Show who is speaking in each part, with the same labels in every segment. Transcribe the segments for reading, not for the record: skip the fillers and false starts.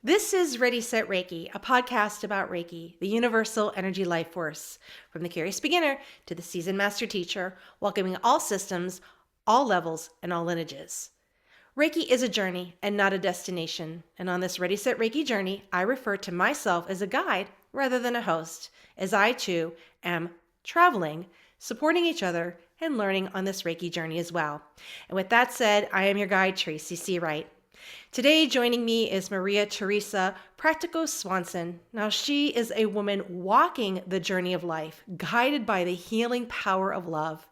Speaker 1: This is Ready Set Reiki, a podcast about Reiki, the universal energy life force, from the curious beginner to the seasoned master teacher, welcoming all systems, all levels, and all lineages. Reiki is a journey and not a destination, and on this Ready Set Reiki journey, I refer to myself as a guide rather than a host, as I too am traveling, supporting each other, and learning on this Reiki journey as well. And with that said, I am your guide, Tracy Searight. Today, joining me is Maria Terisa Practico Swanson. Now, she is a woman walking the journey of life, guided by the healing power of love.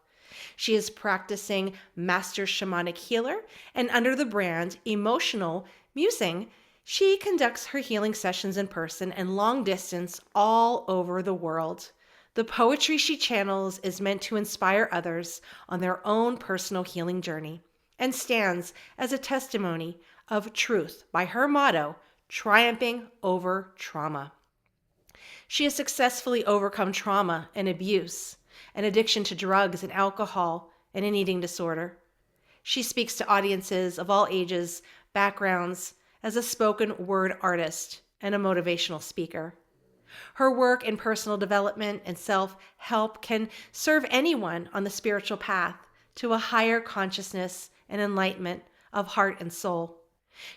Speaker 1: She is practicing master shamanic healer, and under the brand Emotional Musing, she conducts her healing sessions in person and long distance all over the world. The poetry she channels is meant to inspire others on their own personal healing journey and stands as a testimony of truth by her motto, triumphing over trauma. She has successfully overcome trauma and abuse, an addiction to drugs and alcohol, and an eating disorder. She speaks to audiences of all ages, backgrounds, as a spoken word artist and a motivational speaker. Her work in personal development and self-help can serve anyone on the spiritual path to a higher consciousness and enlightenment of heart and soul.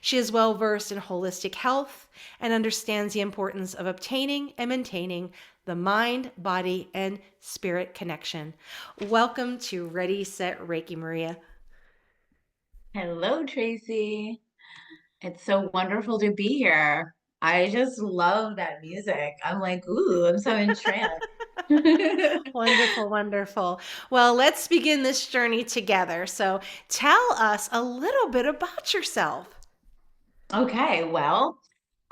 Speaker 1: She is well versed in holistic health and understands the importance of obtaining and maintaining the mind, body, and spirit connection. Welcome to Ready, Set, Reiki, Maria.
Speaker 2: Hello, Tracy. It's so wonderful to be here. I just love that music. I'm like, ooh, I'm so entranced.
Speaker 1: Wonderful, wonderful. Well, let's begin this journey together. So tell us a little bit about yourself.
Speaker 2: Okay, well,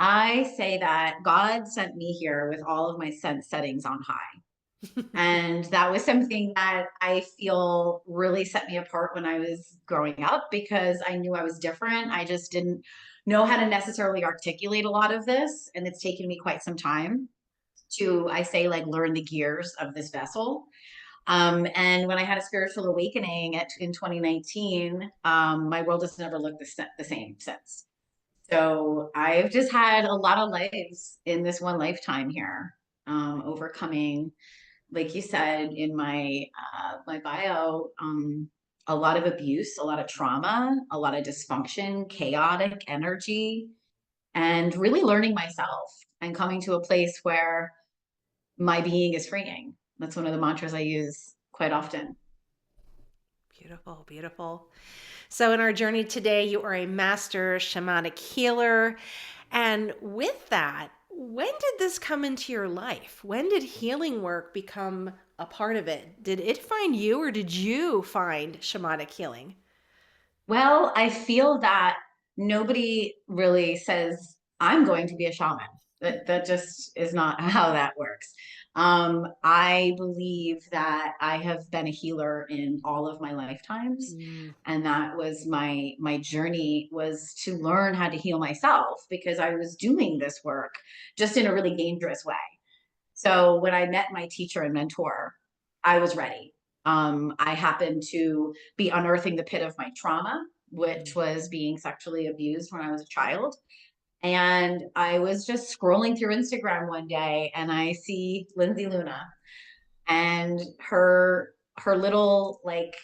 Speaker 2: I say that God sent me here with all of my sense settings on high. And that was something that I feel really set me apart when I was growing up because I knew I was different. I just didn't know how to necessarily articulate a lot of this. And it's taken me quite some time to, I say, like learn the gears of this vessel. And when I had a spiritual awakening in 2019, my world has never looked the same since. So I've just had a lot of lives in this one lifetime here, overcoming, like you said in my bio, a lot of abuse, a lot of trauma, a lot of dysfunction, chaotic energy, and really learning myself and coming to a place where my being is freeing. That's one of the mantras I use quite often.
Speaker 1: Beautiful, beautiful. So, in our journey today, you are a master shamanic healer. And with that, when did this come into your life? When did healing work become a part of it? Did it find you or did you find shamanic healing?
Speaker 2: Well, I feel that nobody really says, I'm going to be a shaman. That just is not how that works. I believe that I have been a healer in all of my lifetimes.
Speaker 1: Mm,
Speaker 2: And that was my journey, was to learn how to heal myself because I was doing this work just in a really dangerous way. So when I met my teacher and mentor, I was ready. I happened to be unearthing the pit of my trauma, which
Speaker 1: mm.
Speaker 2: was being sexually abused when I was a child. And I was just scrolling through Instagram one day and I see Lindsay Luna and her little like,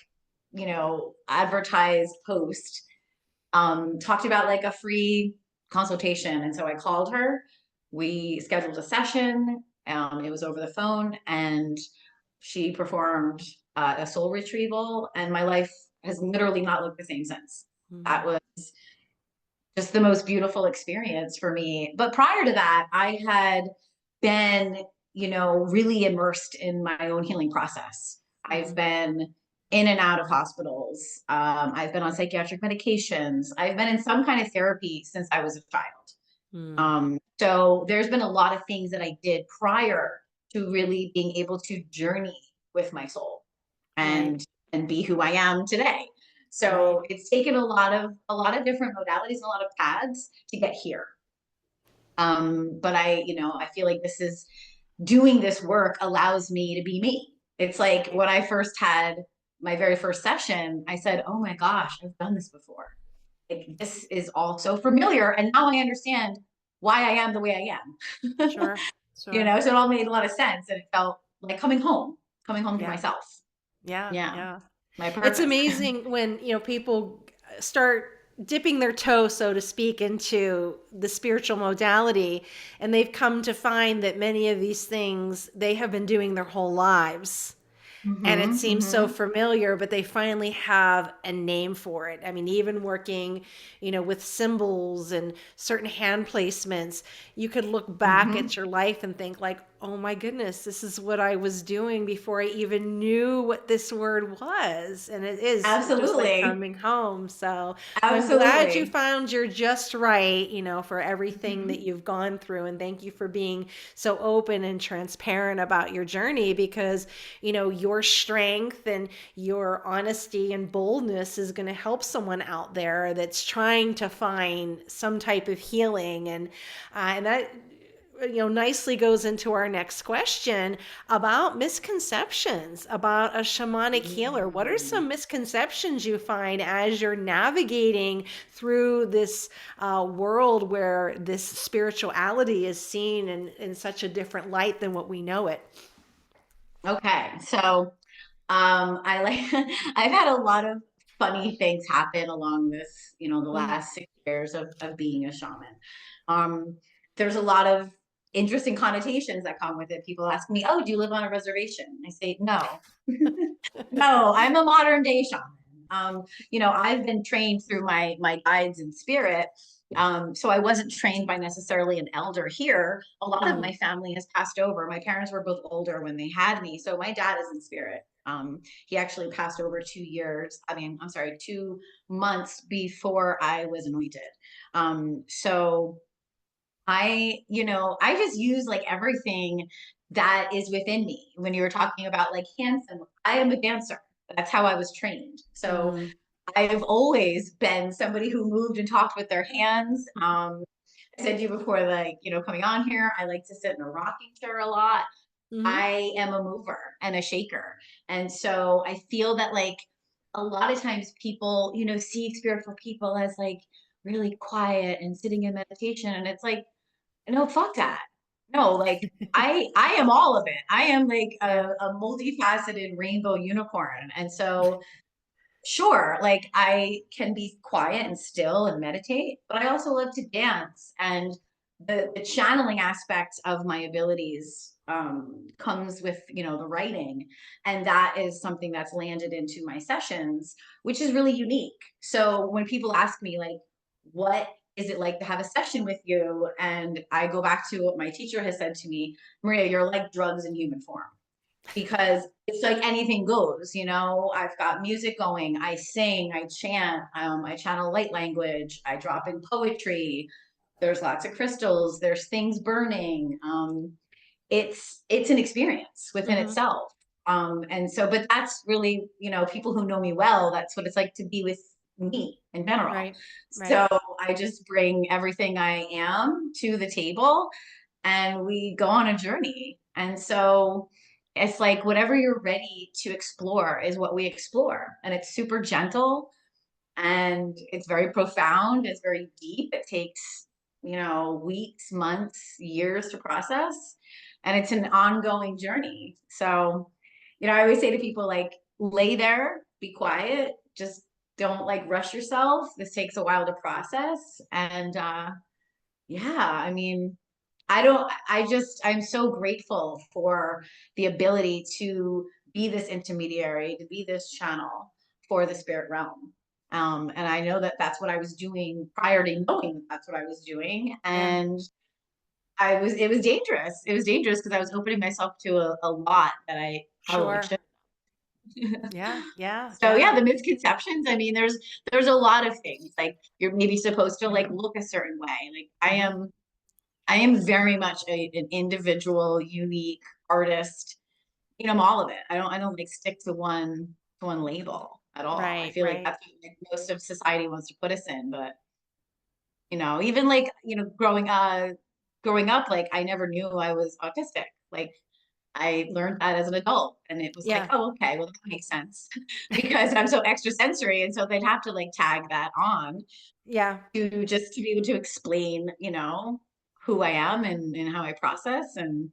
Speaker 2: advertised post talked about like a free consultation. And so I called her. We scheduled a session. It was over the phone, and she performed a soul retrieval. And my life has literally not looked the same since. That
Speaker 1: Mm.
Speaker 2: was just the most beautiful experience for me. But prior to that, I had been, really immersed in my own healing process. I've
Speaker 1: Mm.
Speaker 2: been in and out of hospitals. I've been on psychiatric medications. I've been in some kind of therapy since I was a child.
Speaker 1: Mm.
Speaker 2: So there's been a lot of things that I did prior to really being able to journey with my soul
Speaker 1: Right,
Speaker 2: and be who I am today.
Speaker 1: right.
Speaker 2: So it's taken a lot of different modalities and a lot of paths to get here. But I feel like this is doing this work allows me to be me. It's like when I first had my very first session, I said, "Oh my gosh, I've done this before. Like this is all so familiar." And now I understand why I am the way I am.
Speaker 1: Sure.
Speaker 2: You
Speaker 1: Sure.
Speaker 2: know, so it all made a lot of sense, and it felt like coming home to
Speaker 1: Yeah.
Speaker 2: myself.
Speaker 1: Yeah.
Speaker 2: Yeah,
Speaker 1: Yeah.
Speaker 2: my
Speaker 1: It's
Speaker 2: purpose.
Speaker 1: amazing when, people start dipping their toe, so to speak, into the spiritual modality, and they've come to find that many of these things they have been doing their whole lives. And it
Speaker 2: Mhm,
Speaker 1: seems so
Speaker 2: mhm,
Speaker 1: familiar, but they finally have a name for it. I mean, even working, with symbols and certain hand placements, you could look back
Speaker 2: mhm.
Speaker 1: at your life and think like, oh my goodness, this is what I was doing before I even knew what this word was. And it is just like
Speaker 2: Absolutely,
Speaker 1: coming home. So I'm glad you
Speaker 2: absolutely.
Speaker 1: found your just right, for everything that
Speaker 2: Mhm,
Speaker 1: you've gone through. And thank you for being so open and transparent about your journey, because your strength and your honesty and boldness is going to help someone out there that's trying to find some type of healing. And that nicely goes into our next question about misconceptions about a shamanic healer. What are
Speaker 2: mm.
Speaker 1: some misconceptions you find as you're navigating through this world where this spirituality is seen in such a different light than what we know it?
Speaker 2: Okay, so I like I've had a lot of funny things happen along this, the
Speaker 1: Mm.
Speaker 2: last 6 years of being a shaman. Um, there's a lot of interesting connotations that come with it. People ask me, "Oh, do you live on a reservation?" I say, "No, no, I'm a modern day shaman." I've been trained through my guides in spirit. So I wasn't trained by necessarily an elder here. A lot of
Speaker 1: Mhm.
Speaker 2: my family has passed over. My parents were both older when they had me. So my dad is in spirit. He actually passed over 2 years. I mean, I'm sorry, 2 months before I was anointed. So I just use like everything that is within me. When you were talking about like handsome, I am a dancer. That's how I was trained. So
Speaker 1: Mm.
Speaker 2: I've always been somebody who moved and talked with their hands. I said to you before, like, coming on here, I like to sit in a rocking chair a lot.
Speaker 1: Mhm.
Speaker 2: I am a mover and a shaker. And so I feel that like a lot of times people, see spiritual people as like really quiet and sitting in meditation. And it's like, no, fuck that. No, like I am all of it. I am like
Speaker 1: Yeah.
Speaker 2: a multifaceted rainbow unicorn. And so sure, like I can be quiet and still and meditate, but I also love to dance. And the channeling aspect of my abilities comes with, the writing. And that is something that's landed into my sessions, which is really unique. So when people ask me, like, what is it like to have a session with you? And I go back to what my teacher has said to me, Maria, you're like drugs in human form, because it's like anything goes. I've got music going, I sing, I chant, I channel light language, I drop in poetry, there's lots of crystals, there's things burning. It's an experience within
Speaker 1: Mhm.
Speaker 2: itself. And so, but that's really, people who know me well, that's what it's like to be with me in general.
Speaker 1: Right. Right.
Speaker 2: So I just bring everything I am to the table, and we go on a journey. And so it's like whatever you're ready to explore is what we explore. And it's super gentle, and it's very profound. It's very deep. It takes, weeks, months, years to process. And it's an ongoing journey. So, I always say to people, like, lay there, be quiet, just don't like rush yourself. This takes a while to process. And yeah, I mean, I'm so grateful for the ability to be this intermediary, to be this channel for the spirit realm. And I know that that's what I was doing prior to knowing that that's what I was doing.
Speaker 1: Yeah.
Speaker 2: And it was dangerous. It was dangerous because I was opening myself to a lot that I probably
Speaker 1: Sure.
Speaker 2: should.
Speaker 1: Yeah. Yeah.
Speaker 2: So yeah,
Speaker 1: Yeah.
Speaker 2: the misconceptions. I mean, there's a lot of things. Like you're maybe supposed to like look a certain way. Like
Speaker 1: Mhm.
Speaker 2: I am very much an individual, unique artist. I'm all of it. I don't like stick to one label at all. I
Speaker 1: Right.
Speaker 2: feel like
Speaker 1: Right.
Speaker 2: that's what like, most of society wants to put us in. But even like growing up, like I never knew I was autistic. Like I learned that as an adult, and it was like,
Speaker 1: Yeah.
Speaker 2: oh, okay, well that makes sense because I'm so extrasensory, and so they'd have to like tag that on
Speaker 1: Yeah.
Speaker 2: to just to be able to explain, who I am and how I process. And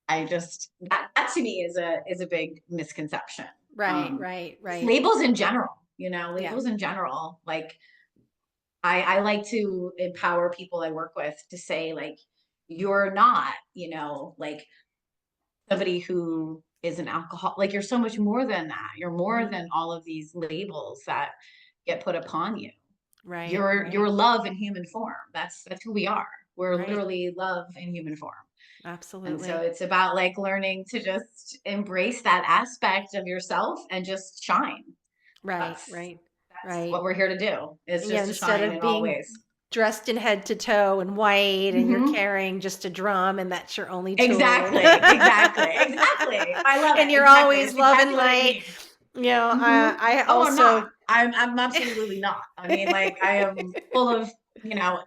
Speaker 2: I just, that to me is a big misconception.
Speaker 1: Right,
Speaker 2: Um,
Speaker 1: right,
Speaker 2: just
Speaker 1: right.
Speaker 2: labels in general,
Speaker 1: Yeah.
Speaker 2: labels in general. Like I like to empower people I work with to say, like, you're not, like somebody who is an alcohol, like you're so much more than that. You're more
Speaker 1: Mhm.
Speaker 2: than all of these labels that get put upon you.
Speaker 1: Right,
Speaker 2: You're
Speaker 1: right,
Speaker 2: love in human form. That's who we are. We're
Speaker 1: right.
Speaker 2: literally love in human form. And so
Speaker 1: Absolutely.
Speaker 2: it's about like learning to just embrace that aspect of yourself and just shine.
Speaker 1: Right,
Speaker 2: That's
Speaker 1: right,
Speaker 2: that's
Speaker 1: right.
Speaker 2: what we're here to do, is
Speaker 1: Yeah,
Speaker 2: just to
Speaker 1: instead
Speaker 2: shine
Speaker 1: of
Speaker 2: in all
Speaker 1: being
Speaker 2: ways.
Speaker 1: dressed in head to toe in white and you're
Speaker 2: Hmm.
Speaker 1: carrying just a drum and that's your only tool.
Speaker 2: Exactly, exactly, exactly. I love
Speaker 1: And
Speaker 2: it.
Speaker 1: you're
Speaker 2: Exactly.
Speaker 1: always
Speaker 2: It's
Speaker 1: love and
Speaker 2: exactly what I
Speaker 1: light.
Speaker 2: mean. Hmm.
Speaker 1: I
Speaker 2: Oh, I'm not.
Speaker 1: also
Speaker 2: I'm absolutely not. I mean, like I am full of,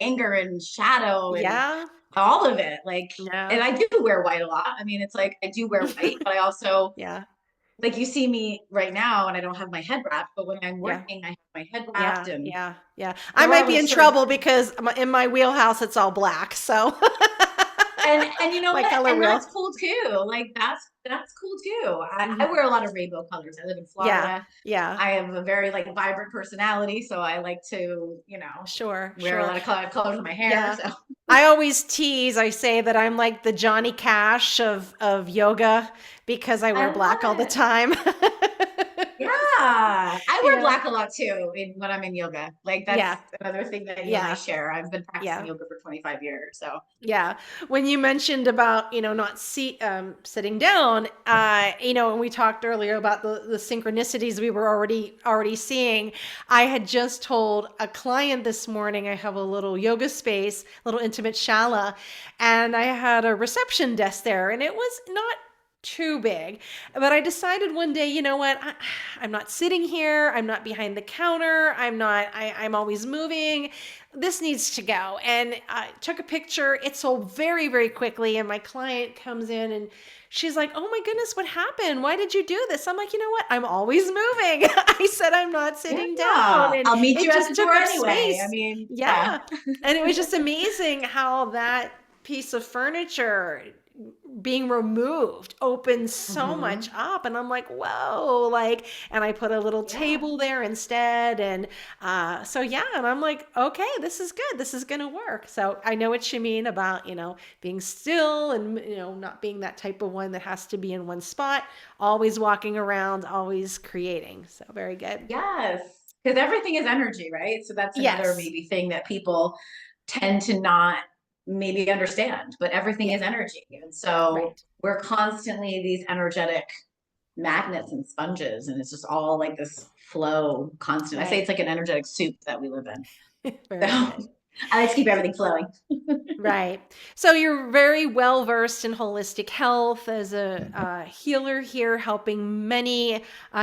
Speaker 2: anger and shadow and
Speaker 1: yeah,
Speaker 2: all of it. Like,
Speaker 1: yeah.
Speaker 2: and I do wear white a lot. I mean, it's like I do wear white, but I also,
Speaker 1: Yeah,
Speaker 2: like, you see me right now and I don't have my head wrapped, but when I'm
Speaker 1: yeah.
Speaker 2: working, I have my head wrapped,
Speaker 1: Yeah,
Speaker 2: and
Speaker 1: yeah, yeah. I
Speaker 2: there
Speaker 1: might
Speaker 2: are
Speaker 1: be
Speaker 2: like
Speaker 1: in
Speaker 2: certain,
Speaker 1: trouble because in my wheelhouse it's all black. So
Speaker 2: and you know
Speaker 1: my
Speaker 2: what?
Speaker 1: color
Speaker 2: And
Speaker 1: wheel.
Speaker 2: that's cool too. Like that's cool too. I
Speaker 1: Mhm.
Speaker 2: wear a lot of rainbow colors. I live in
Speaker 1: Yeah,
Speaker 2: Florida.
Speaker 1: yeah.
Speaker 2: I have a very like vibrant personality, so I like to,
Speaker 1: Sure,
Speaker 2: wear a
Speaker 1: sure.
Speaker 2: lot of colors in my hair.
Speaker 1: Yeah.
Speaker 2: So
Speaker 1: I always tease, I say that I'm like the Johnny Cash of yoga because I
Speaker 2: I
Speaker 1: wear black all
Speaker 2: love
Speaker 1: the
Speaker 2: it.
Speaker 1: time.
Speaker 2: Yeah, I wear
Speaker 1: Yeah.
Speaker 2: black a lot too when I'm in yoga. Like
Speaker 1: Yeah.
Speaker 2: that's another thing that you and I
Speaker 1: Yeah.
Speaker 2: share. I've been practicing
Speaker 1: Yeah.
Speaker 2: yoga for 25 years, so.
Speaker 1: Yeah. When you mentioned about, not sitting down, and we talked earlier about the synchronicities we were already seeing. I had just told a client this morning I have a little yoga space, little intimate shala, and I had a reception desk there, and it was not too big. But I decided one day, you know what? I'm not sitting here. I'm not behind the counter. I'm always moving. This needs to go. And I took a picture. It sold very, very quickly. And my client comes in and she's like, oh my goodness, what happened? Why did you do this? I'm like, you know what? I'm always moving. I said, I'm not sitting down.
Speaker 2: Yeah,
Speaker 1: And
Speaker 2: I'll meet you
Speaker 1: it
Speaker 2: at the
Speaker 1: just
Speaker 2: door
Speaker 1: took up
Speaker 2: anyway. I
Speaker 1: space.
Speaker 2: mean, yeah.
Speaker 1: Yeah. And it was just amazing how that piece of furniture being removed opens so much
Speaker 2: Hmm.
Speaker 1: up, and I'm like, whoa, like, and I put a little
Speaker 2: Yeah.
Speaker 1: table there instead. And so yeah, and I'm like, okay, this is good, this is gonna work. So I know what you mean about being still, and not being that type of one that has to be in one spot, always walking around, always creating. So very good.
Speaker 2: Yes. Because everything is energy, right? So that's another
Speaker 1: Yes.
Speaker 2: maybe thing that people tend to not maybe understand, but everything
Speaker 1: Yeah.
Speaker 2: is energy. And so
Speaker 1: Right.
Speaker 2: we're constantly these energetic magnets and sponges, and it's just all like this flow constant. I say
Speaker 1: Right.
Speaker 2: it's like an energetic soup that we live in. So
Speaker 1: Very good.
Speaker 2: I like to keep everything flowing.
Speaker 1: Right. So you're very well versed in holistic health as a healer here, helping many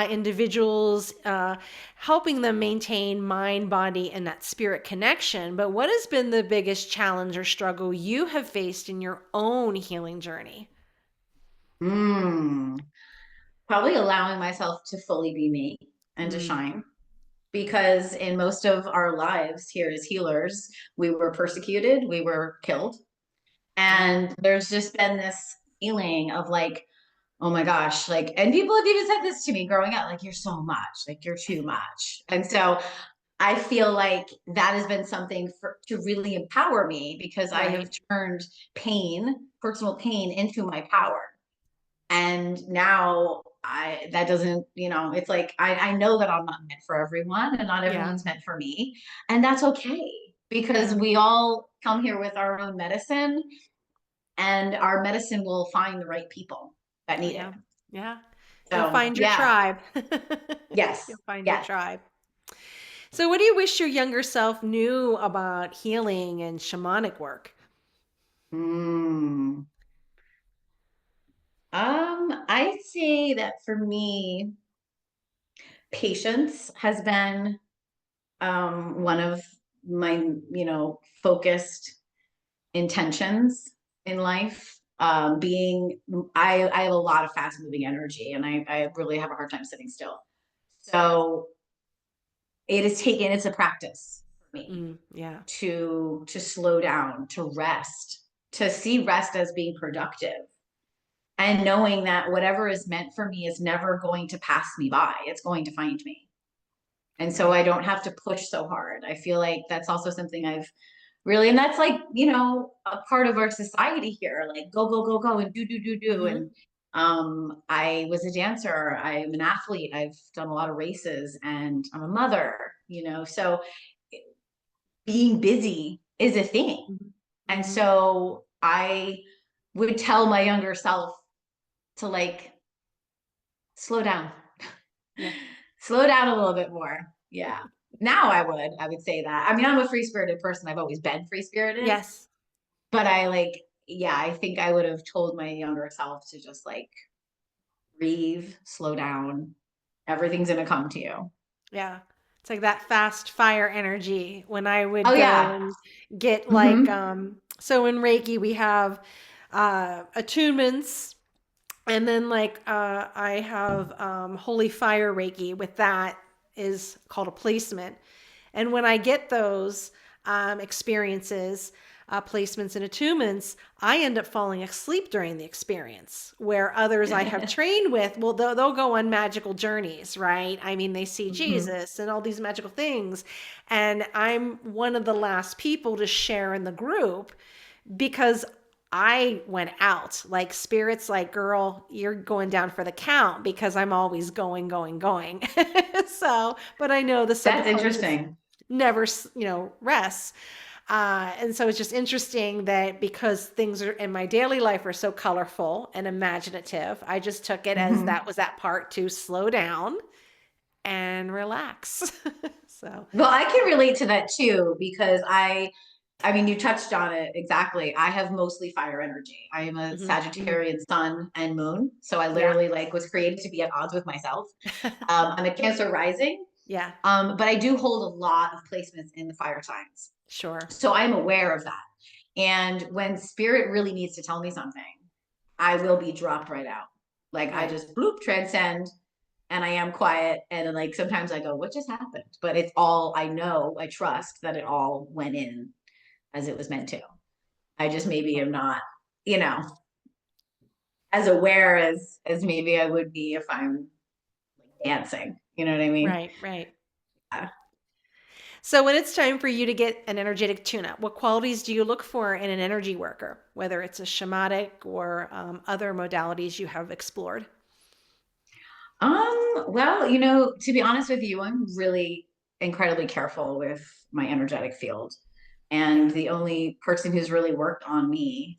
Speaker 1: individuals, helping them maintain mind, body, and that spirit connection. But what has been the biggest challenge or struggle you have faced in your own healing journey?
Speaker 2: Mm, probably allowing myself to fully be me and to
Speaker 1: Mm,
Speaker 2: shine. Because in most of our lives here as healers, we were persecuted, we were killed.
Speaker 1: yeah.
Speaker 2: And there's just been this feeling of like, oh my gosh, like, and people have even said this to me growing up, like, you're so much, like, you're too much. And so I feel like that has been something to really empower me, because I have
Speaker 1: Right.
Speaker 2: turned pain, personal pain, into my power. And now that doesn't, it's like I know that I'm not meant for everyone and not
Speaker 1: Yeah.
Speaker 2: everyone's meant for me. And that's okay, because
Speaker 1: Yeah.
Speaker 2: we all come here with our own medicine, and our medicine will find the right people that need it.
Speaker 1: Yeah. Yeah. You'll
Speaker 2: So
Speaker 1: find your
Speaker 2: yeah,
Speaker 1: tribe.
Speaker 2: yes,
Speaker 1: You'll find your
Speaker 2: yes.
Speaker 1: tribe. So, what do you wish your younger self knew about healing and shamanic work?
Speaker 2: Mm. I'd say that for me, patience has been one of my, focused intentions in life. I have a lot of fast moving energy, and I really have a hard time sitting still. So it's a practice me
Speaker 1: Yeah.
Speaker 2: to slow down, to rest, to see rest as being productive, and knowing that whatever is meant for me is never going to pass me by. It's going to find me. And so
Speaker 1: Right.
Speaker 2: I don't have to push so hard. I feel like that's also something I've really, and that's like, you know, a part of our society here, like go, go, go, go and do.
Speaker 1: Hmm.
Speaker 2: And I was a dancer. I'm an athlete. I've done a lot of races and I'm a mother, you know, so being busy is a thing.
Speaker 1: Hmm.
Speaker 2: And
Speaker 1: Hmm.
Speaker 2: so I would tell my younger self to like slow down,
Speaker 1: Yeah.
Speaker 2: slow down a little bit more. Yeah. Now I would say that. I mean, I'm a free spirited person. I've always been free spirited,
Speaker 1: Yes.
Speaker 2: but I like, yeah, I think I would have told my younger self to just like breathe, slow down. Everything's going to come to you.
Speaker 1: Yeah. It's like that fast fire energy when I would
Speaker 2: Oh,
Speaker 1: go
Speaker 2: yeah.
Speaker 1: and get like
Speaker 2: Hmm.
Speaker 1: so in Reiki we have attunements, and then like I have holy fire Reiki with that is called a placement. And when I get those experiences, placements and attunements, I end up falling asleep during the experience. Where others I have trained with, well, they'll go on magical journeys, right? I mean, they see
Speaker 2: Hmm.
Speaker 1: Jesus and all these magical things. And I'm one of the last people to share in the group because I went out. Like spirits, like, girl, you're going down for the count because I'm always going, going, going. So, but I know the
Speaker 2: That's
Speaker 1: subconscious
Speaker 2: interesting.
Speaker 1: never, rests. And so it's just interesting that because things are in my daily life are so colorful and imaginative, I just took it as
Speaker 2: Hmm.
Speaker 1: that was that part to slow down and relax. So,
Speaker 2: Well, I can relate to that too because I mean, you touched on it exactly. I have mostly fire energy. I am a
Speaker 1: mhm, mhm.
Speaker 2: Sagittarian sun and moon, so I
Speaker 1: Yeah.
Speaker 2: literally like was created to be at odds with myself. I'm a Cancer rising,
Speaker 1: Yeah,
Speaker 2: but I do hold a lot of placements in the fire signs,
Speaker 1: sure.
Speaker 2: so I'm aware of that. And when spirit really needs to tell me something, I will be dropped right out. Like I
Speaker 1: Right.
Speaker 2: just bloop transcend and I am quiet. And then like sometimes I go, what just happened? But it's all I know, I trust that it all went in as it was meant to. I just maybe am not, you know, as aware as maybe I would be if I'm like dancing. You know what I mean?
Speaker 1: Right, right.
Speaker 2: Yeah.
Speaker 1: So when it's time for you to get an energetic tune-up, what qualities do you look for in an energy worker, whether it's a shamanic or other modalities you have explored?
Speaker 2: Well, you know, to be honest with you, I'm really incredibly careful with my energetic field. And
Speaker 1: Yeah.
Speaker 2: the only person who's really worked on me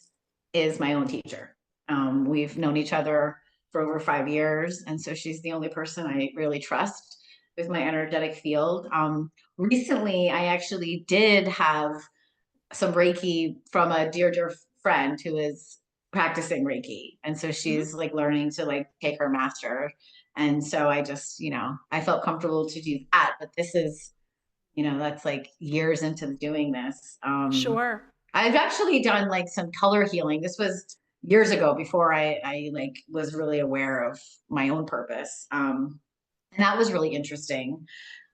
Speaker 2: is my own teacher. We've known each other for over 5 years. And so she's the only person I really trust with my energetic field. Recently, I actually did have some Reiki from a dear friend who is practicing Reiki. And so
Speaker 1: Hmm.
Speaker 2: she's like learning to like take her master. And so I just, you know, I felt comfortable to do that. But this is, you know, that's like years into doing this.
Speaker 1: Sure.
Speaker 2: I've actually done like some color healing. This was years ago before I like was really aware of my own purpose. And that was really interesting.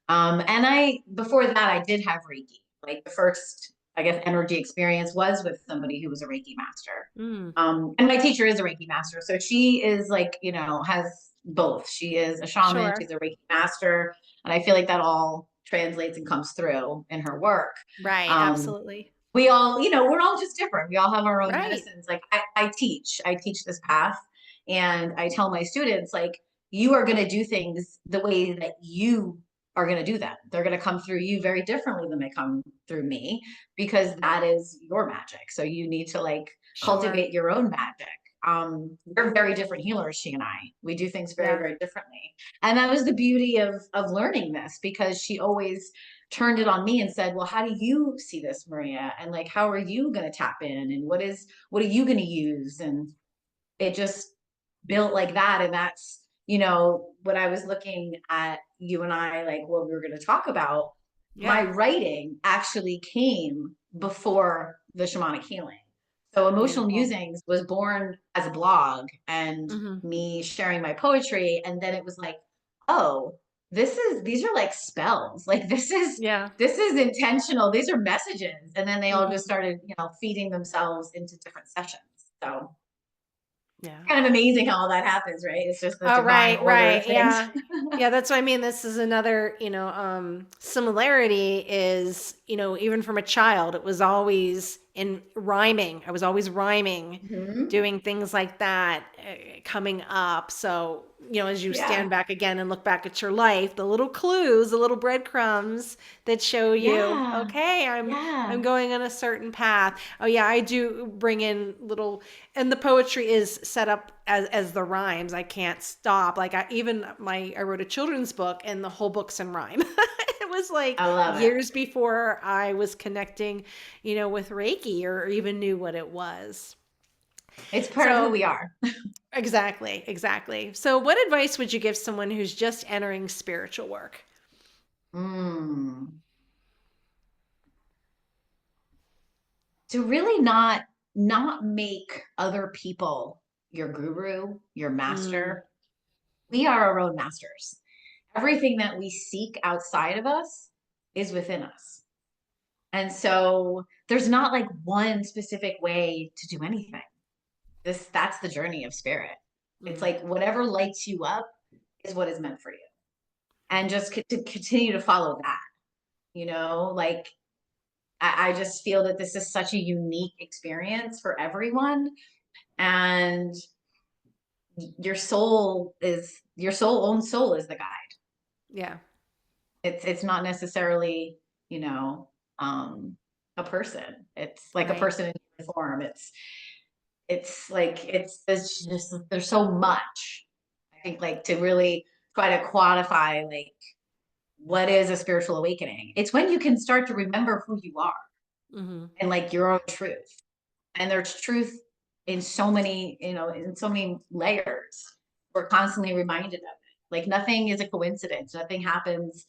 Speaker 2: And I, before that, I did have Reiki. Like the first, I guess, energy experience was with somebody who was a Reiki master.
Speaker 1: Mm,
Speaker 2: And my teacher is a Reiki master. So she is like, you know, has both. She is a shaman,
Speaker 1: sure.
Speaker 2: she's a Reiki master. And I feel like that all translates and comes through in her work.
Speaker 1: Right.
Speaker 2: Um,
Speaker 1: Absolutely.
Speaker 2: we all, you know, we're all just different. We all have our own
Speaker 1: Right.
Speaker 2: medicines. Like I teach this path and I tell my students, like, you are going to do things the way that you are going to do them. They're going to come through you very differently than they come through me because that is your magic. So you need to like
Speaker 1: Sure.
Speaker 2: cultivate your own magic. We're very different healers, she and I. We do things very,
Speaker 1: Yeah.
Speaker 2: very differently. And that was the beauty of learning this because she always turned it on me and said, well, how do you see this, Maria? And like, how are you going to tap in? And what are you going to use? And it just built like that. And that's, you know, when I was looking at you and I, like what we were going to talk about, my
Speaker 1: Yeah.
Speaker 2: writing actually came before the shamanic healing. So Emotional
Speaker 1: Beautiful.
Speaker 2: Musings was born as a blog and
Speaker 1: Hmm.
Speaker 2: me sharing my poetry. And then it was like, oh, these are like spells. Like
Speaker 1: Yeah.
Speaker 2: this is intentional. These are messages. And then they all just
Speaker 1: Hmm.
Speaker 2: started, feeding themselves into different sessions. So
Speaker 1: Yeah.
Speaker 2: kind of amazing how all that happens, right? It's just the
Speaker 1: Oh,
Speaker 2: divine
Speaker 1: right,
Speaker 2: order of
Speaker 1: right.
Speaker 2: things.
Speaker 1: Yeah. Yeah, that's what I mean. This is another, similarity is, even from a child, it was always in rhyming. I was always rhyming,
Speaker 2: Mhm.
Speaker 1: doing things like that, coming up. So, as you stand
Speaker 2: Yeah.
Speaker 1: back again and look back at your life, the little clues, the little breadcrumbs that show you,
Speaker 2: Yeah.
Speaker 1: okay, I'm
Speaker 2: Yeah.
Speaker 1: going on a certain path. Oh yeah, I do bring in little, and the poetry is set up as the rhymes. I can't stop. Like I wrote a children's book and the whole book's in rhyme. It was like
Speaker 2: I love it.
Speaker 1: years before I was connecting, with Reiki or even knew what it was.
Speaker 2: It's part of who
Speaker 1: So
Speaker 2: we are.
Speaker 1: exactly, exactly. So what advice would you give someone who's just entering spiritual work?
Speaker 2: Mm. To really not make other people your guru, your
Speaker 1: Mm,
Speaker 2: master. We are our own masters. Everything that we seek outside of us is within us. And so there's not like one specific way to do anything. That's the journey of spirit. It's
Speaker 1: mm,
Speaker 2: like whatever lights you up is what is meant for you. And just to continue to follow that, like I just feel that this is such a unique experience for everyone. And your soul own soul is the guide.
Speaker 1: yeah,
Speaker 2: It's not necessarily, you know, um, a person. It's like a
Speaker 1: right.
Speaker 2: person in form. It's like there's so much. I think like to really try to quantify like what is a spiritual awakening. It's when you can start to remember who you are
Speaker 1: Hmm.
Speaker 2: and like your own truth. And there's truth in so many, in so many layers. We're constantly reminded of it. Like nothing is a coincidence. Nothing happens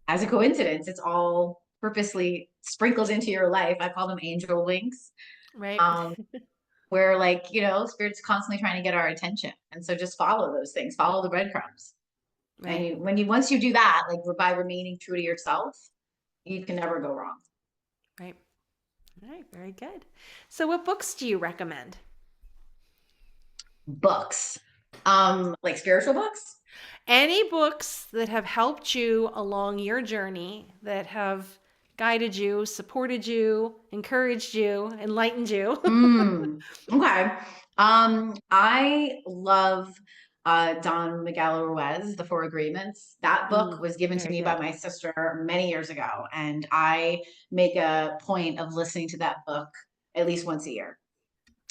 Speaker 2: as a coincidence. It's all purposely sprinkled into your life. I call them angel links.
Speaker 1: Right.
Speaker 2: Um, where like, spirit's constantly trying to get our attention. And so just follow those things, follow the breadcrumbs. And
Speaker 1: Right.
Speaker 2: once you do that, like by remaining true to yourself, you can never go wrong.
Speaker 1: Right. All right. Very good. So what books do you recommend?
Speaker 2: Books. Like spiritual books.
Speaker 1: Any books that have helped you along your journey, that have guided you, supported you, encouraged you, enlightened you?
Speaker 2: Mm, okay. I love Don Miguel Ruiz, The Four Agreements. That book
Speaker 1: Mm,
Speaker 2: was given to
Speaker 1: very
Speaker 2: me by
Speaker 1: good.
Speaker 2: my sister many years ago, and I make a point of listening to that book at least once a year.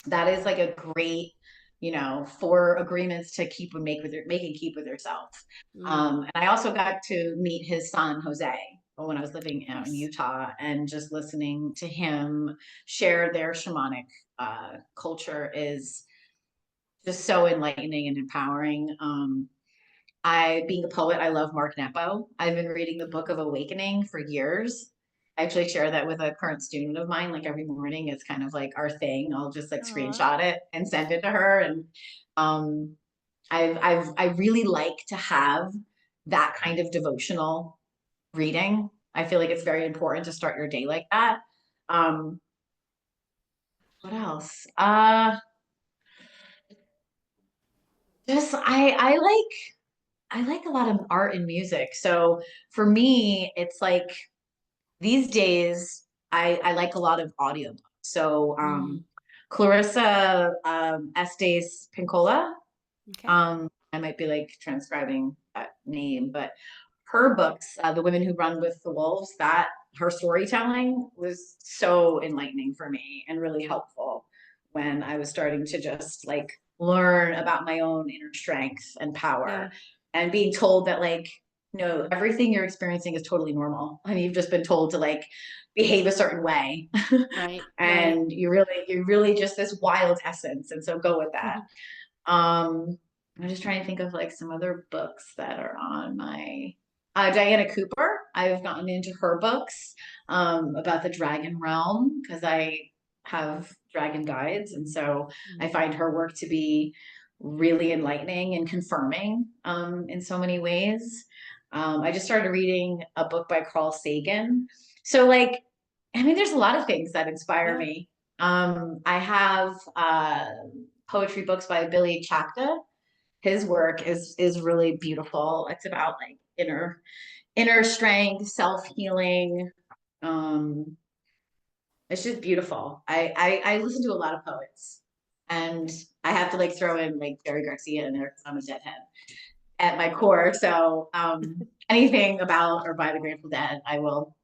Speaker 2: That is like a great, four agreements to keep and make and keep with yourself.
Speaker 1: Mm,
Speaker 2: And I also got to meet his son Jose when I was living out in
Speaker 1: nice.
Speaker 2: Utah, and just listening to him share their shamanic culture is just so enlightening and empowering. Being a poet, I love Mark Nepo. I've been reading the Book of Awakening for years. I actually share that with a current student of mine. Like every morning, it's kind of like our thing. I'll just like
Speaker 1: Aw.
Speaker 2: screenshot it and send it to her. And um, I really like to have that kind of devotional reading. I feel like it's very important to start your day like that. Um, what else? Just I like a lot of art and music. So for me, it's like these days I like a lot of audiobooks. So
Speaker 1: Mm,
Speaker 2: Clarissa Estes Pincola,
Speaker 1: okay.
Speaker 2: I might be like transcribing that name, but her books, The Women Who Run with the Wolves, that her storytelling was so enlightening for me and really helpful when I was starting to just like learn about my own inner strength and
Speaker 1: Yeah.
Speaker 2: power, and being told that like, no, everything you're experiencing is totally normal. And you've just been told to like behave a certain way.
Speaker 1: Right. Right.
Speaker 2: And you're really just this wild essence. And so go with that. Um, I'm just trying to think of like some other books that are on my Diana Cooper. I've gotten into her books about the dragon realm because I have dragon guides, and so I
Speaker 1: Mm,
Speaker 2: find her work to be really enlightening and confirming in so many ways. I just started reading a book by Carl Sagan. So like, I mean, there's a lot of things that inspire
Speaker 1: Yeah.
Speaker 2: me. I have poetry books by Billy Chakta. His work is really beautiful. It's about like inner strength, self-healing. Um, it's just beautiful. I listen to a lot of poets, and I have to like throw in like Jerry Garcia in there because I'm a deadhead at my core. So anything about or by the Grateful Dead, I will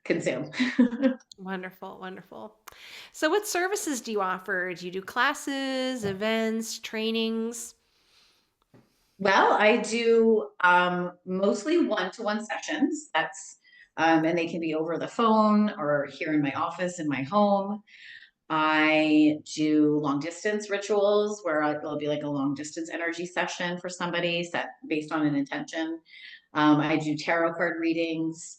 Speaker 2: consume.
Speaker 1: Wonderful, wonderful. So, what services do you offer? Do you do classes, events, trainings?
Speaker 2: Well, I do mostly one-to-one sessions. That's and they can be over the phone or here in my office in my home. I do long distance rituals where it'll be like a long distance energy session for somebody set based on an intention. I do tarot card readings.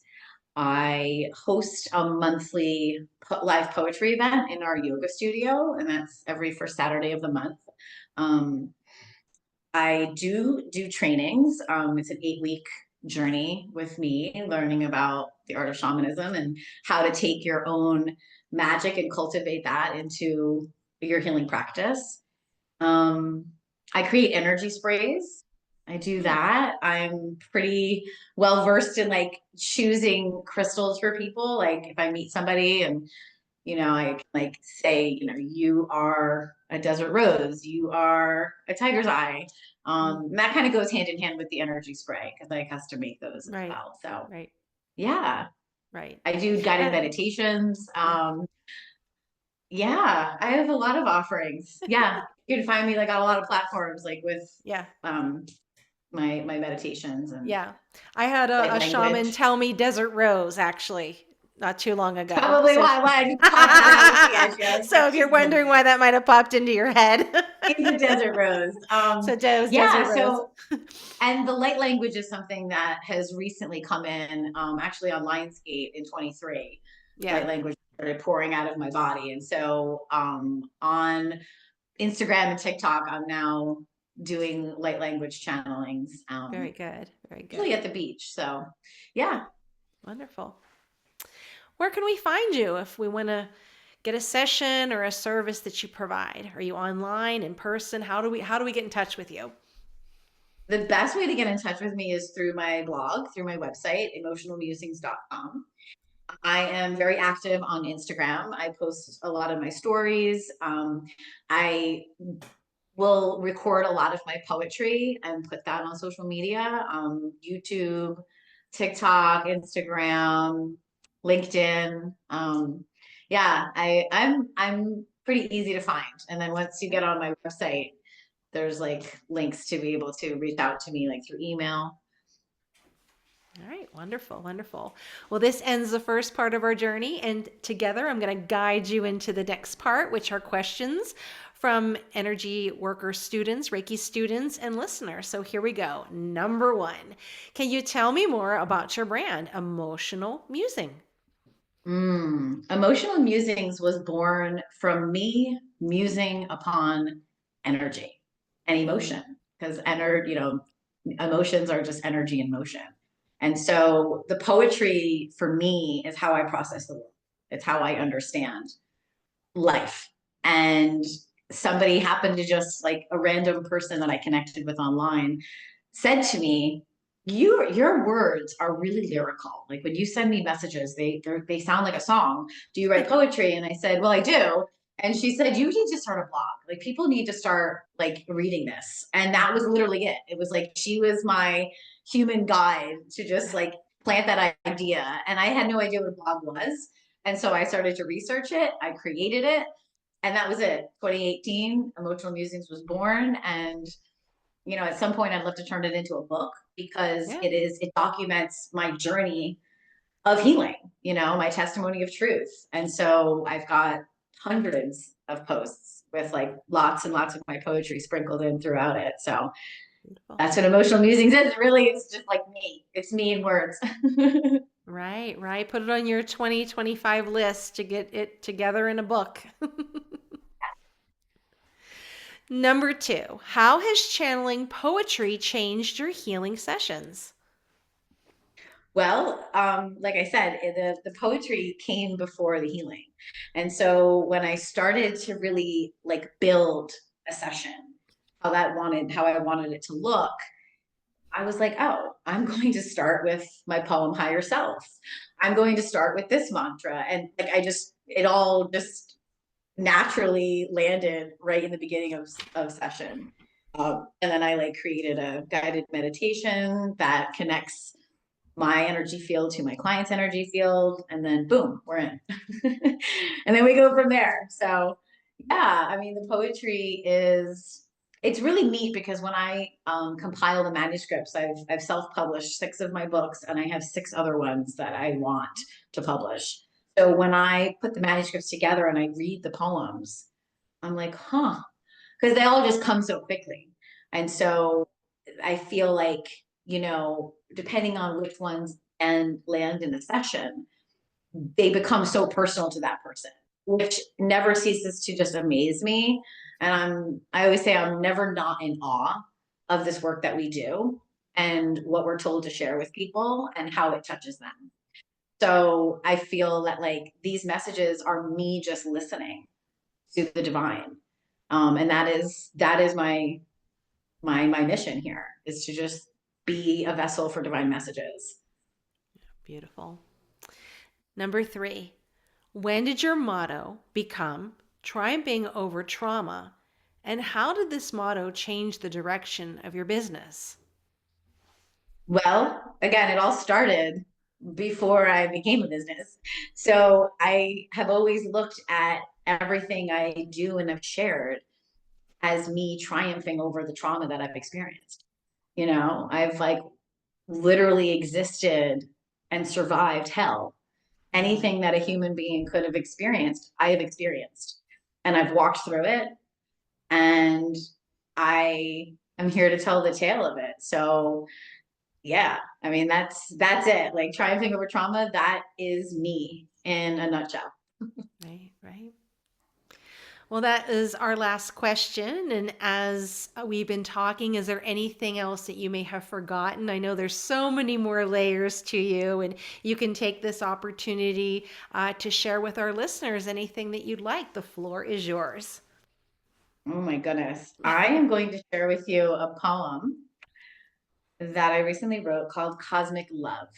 Speaker 2: I host a monthly live poetry event in our yoga studio, and that's every first Saturday of the month. Um, I do trainings. It's an 8-week journey with me, learning about the art of shamanism and how to take your own magic and cultivate that into your healing practice. Um, I create energy sprays. I do
Speaker 1: Hmm.
Speaker 2: that. I'm pretty well versed in like choosing crystals for people. Like if I meet somebody and I can like say, you are a desert rose, you are a tiger's eye.
Speaker 1: Mm.
Speaker 2: And that kind of goes hand in hand with the energy spray because I custom make those as
Speaker 1: Right,
Speaker 2: well. So
Speaker 1: right,
Speaker 2: yeah,
Speaker 1: right.
Speaker 2: I do guided
Speaker 1: And
Speaker 2: meditations.
Speaker 1: yeah,
Speaker 2: Yeah, I have a lot of offerings. Yeah, you can find me like on a lot of platforms, like with
Speaker 1: yeah,
Speaker 2: um my meditations and
Speaker 1: yeah. I had
Speaker 2: light
Speaker 1: a shaman
Speaker 2: language.
Speaker 1: tell me Desert Rose actually not too long ago.
Speaker 2: Probably
Speaker 1: So,
Speaker 2: why I just popped that out looking at you. I was like,
Speaker 1: so if you're
Speaker 2: she's gonna
Speaker 1: wondering why that might have popped into your head,
Speaker 2: she's a desert rose.
Speaker 1: so Joe's Desert
Speaker 2: Yeah,
Speaker 1: Rose.
Speaker 2: so and the light language is something that has recently come in, actually on Lionsgate in 23.
Speaker 1: Yeah,
Speaker 2: Light language started pouring out of my body. And so on Instagram and TikTok, I'm now doing light language channelings,
Speaker 1: very good, very
Speaker 2: usually
Speaker 1: good.
Speaker 2: at the beach. So yeah.
Speaker 1: Wonderful. Where can we find you if we want to get a session or a service that you provide? Are you online, in person? How do we get in touch with you?
Speaker 2: The best way to get in touch with me is through my blog, through my website, emotionalmusings.com. I am very active on Instagram. I post a lot of my stories. I will record a lot of my poetry and put that on social media, YouTube, TikTok, Instagram, LinkedIn. Yeah, I'm pretty easy to find. And then once you get on my website, there's like links to be able to reach out to me like through email.
Speaker 1: All right, wonderful, wonderful. Well, this ends the first part of our journey, and together I'm going to guide you into the next part, which are questions from energy worker students, Reiki students, and listeners. So here we go. Number one, can you tell me more about your brand, Emotional Musing?
Speaker 2: Emotional musings was born from me musing upon energy and
Speaker 1: Mm,
Speaker 2: emotion because emotions are just energy in motion. And so the poetry for me is how I process the world. It's how I understand life. And somebody happened to just like a random person that I connected with online said to me, your words are really lyrical. Like when you send me messages, they sound like a song. Do you write poetry? And I said, well, I do. And she said, you need to start a blog. Like people need to start like reading this. And that was literally it. It was like she was my human guide to just like plant that idea. And I had no idea what a blog was. And so I started to research it. I created it. And that was it. 2018, Emotional Musings was born. And at some point I'd love to turn it into a book because
Speaker 1: yeah.
Speaker 2: it documents my journey of healing, my testimony of truth. And so I've got hundreds of posts with like lots and lots of my poetry sprinkled in throughout it. So
Speaker 1: Beautiful.
Speaker 2: that's what Emotional Musings is. Really, it's just like me. It's me in words.
Speaker 1: Right, right. Put it on your 2025 list to get it together in a book. Number two, how has channeling poetry changed your healing sessions?
Speaker 2: Well, like I said, the poetry came before the healing. And so when I started to really like build a session, how I wanted it to look, I was like, oh, I'm going to start with my poem Higher Self. I'm going to start with this mantra. And like it all just naturally landed right in the beginning of session. And then I like created a guided meditation that connects my energy field to my client's energy field, and then boom, we're in. And then we go from there. So yeah, I mean, the poetry is, it's really neat because when I compile the manuscripts, I've self-published 6 of my books, and I have 6 other ones that I want to publish. So when I put the manuscripts together and I read the poems, I'm like, huh, because they all just come so quickly. And so I feel like, depending on which ones and land in a session, they become so personal to that person, which never ceases to just amaze me. And I always say I'm never not in awe of this work that we do and what we're told to share with people and how it touches them. So I feel that like these messages are me just listening to the divine. And that is my mission here, is to just be a vessel for divine messages.
Speaker 1: Beautiful. Number 3, when did your motto become triumphing over trauma? And how did this motto change the direction of your business?
Speaker 2: Well, again, it all started before I became a business. So I have always looked at everything I do and have shared as me triumphing over the trauma that I've experienced. I've like literally existed and survived hell.
Speaker 1: Mm.
Speaker 2: Anything that a human being could have experienced, I have experienced. And I've walked through it, and I am here to tell the tale of it. So yeah, I mean that's it. Like triumphing over trauma, that is me in a nutshell.
Speaker 1: Right, right. Well, that is our last question. And as we've been talking, is there anything else that you may have forgotten? I know there's so many more layers to you, and you can take this opportunity to share with our listeners anything that you'd like. The floor is yours.
Speaker 2: Oh my goodness. I am going to share with you a poem that I recently wrote called Cosmic Love.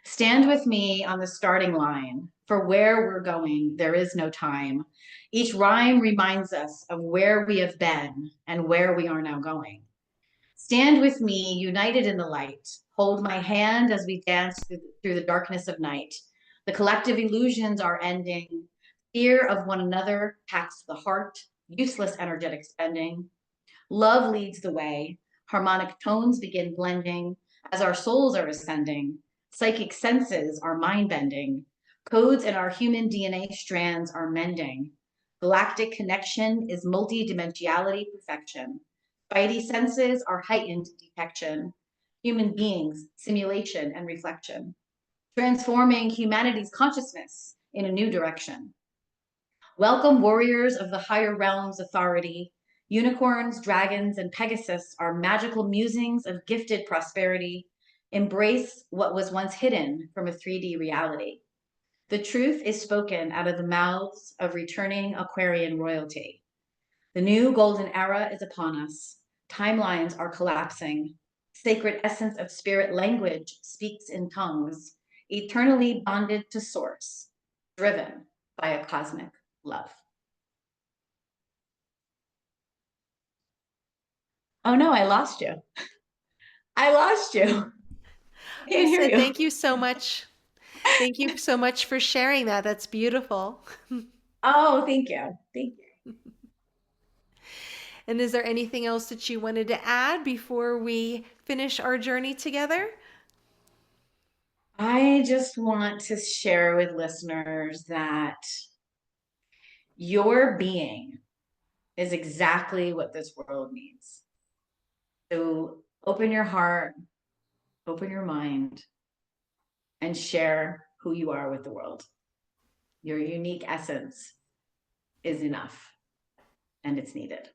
Speaker 2: Stand with me on the starting line. For where we're going, there is no time. Each rhyme reminds us of where we have been and where we are now going. Stand with me, united in the light. Hold my hand as we dance through the darkness of night. The collective illusions are ending. Fear of one another packs the heart, useless energetic spending. Love leads the way. Harmonic tones begin blending as our souls are ascending. Psychic senses are mind bending. Codes in our human DNA strands are mending. Galactic connection is multidimensionality perfection. Spidey senses are heightened detection. Human beings, simulation and reflection. Transforming humanity's consciousness in a new direction. Welcome, warriors of the higher realms authority. Unicorns, dragons, and Pegasus are magical musings of gifted prosperity. Embrace what was once hidden from a 3D reality. The truth is spoken out of the mouths of returning Aquarian royalty. The new golden era is upon us. Timelines are collapsing. Sacred essence of spirit language speaks in tongues, eternally bonded to source, driven by a cosmic love. Oh no, I lost you. I lost you. I
Speaker 1: I
Speaker 2: can't hear
Speaker 1: said,
Speaker 2: you.
Speaker 1: thank you so much. Thank you so much for sharing that. That's beautiful.
Speaker 2: Oh, thank you. Thank you.
Speaker 1: And is there anything else that you wanted to add before we finish our journey together?
Speaker 2: I just want to share with listeners that your being is exactly what this world needs. So open your heart, open your mind, and share who you are with the world. Your unique essence is enough, and it's needed.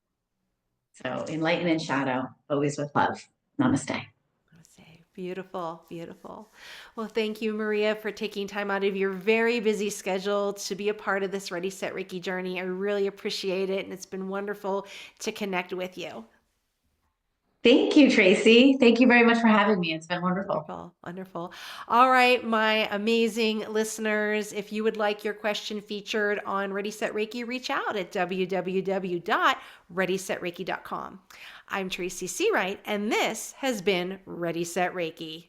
Speaker 2: So enlighten in shadow, always with love. Namaste.
Speaker 1: Namaste. Beautiful, beautiful. Well, thank you, Maria, for taking time out of your very busy schedule to be a part of this Ready Set Reiki journey. I really appreciate it, and it's been wonderful to connect with you.
Speaker 2: Thank you, Tracy. Thank you very much for having me. It's been wonderful.
Speaker 1: Wonderful, wonderful. All right, my amazing listeners, if you would like your question featured on Ready Set Reiki, reach out at www.readysetreiki.com. I'm Tracy Searight, and this has been Ready Set Reiki.